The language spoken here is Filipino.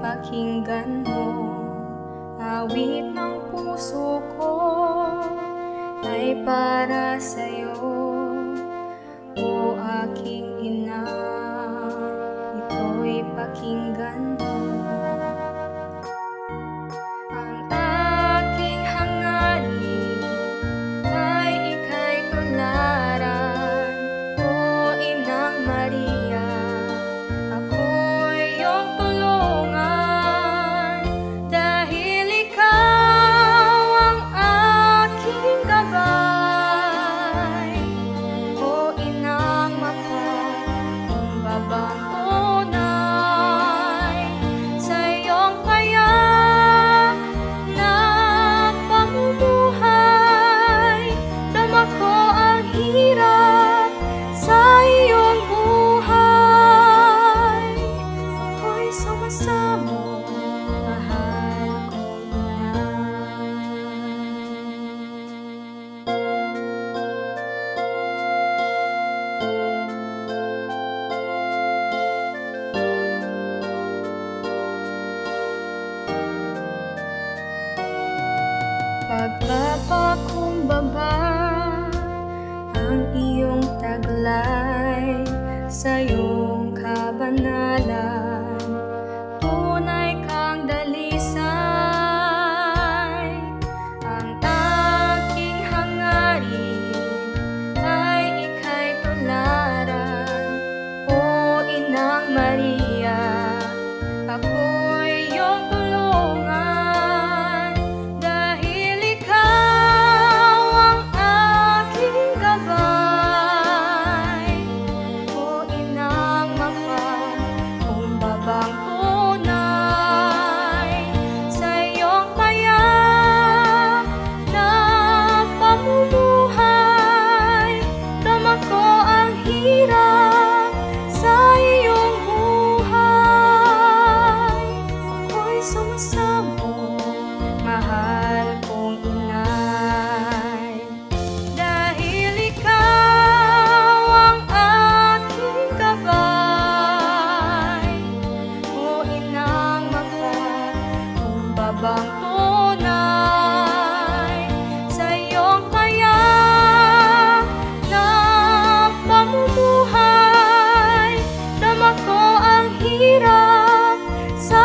pakinggan mo. Awit ng puso ko ay para sa'yo, o aking ina, ito'y pakinggan mo. Ang aking hangarin ay ika'y tularan, o Inang Maria, ako'y iyong tulungan, dahil ikaw ang aking gabay. O Inang Mapal, kumbabang tunay, sa iyong payak na pamumuhay, dama ko ang hirap sa iyong buhay. Ako'y sumasamo, mahal kong ina. Pagpapakumbaba ang iyong taglay sa iyong kabanalan, tunay kang dalisay. Ang aking hangarin ay ika'y tularan, o Inang Maria, ako'y iyong tulungan, dahil ikaw ang aking gabay. O Inang Mapal, kumbabang tunay, sa iyong payak na pamumuhay, dama ko ang hirap sa iyong buhay. Ako'y sumasamo, mahal kong inay, dahil ikaw ang aking gabay. O Inang Mapal, kumbabang tunay, sa iyong payak na pamumuhay, dama ko ang hirap sa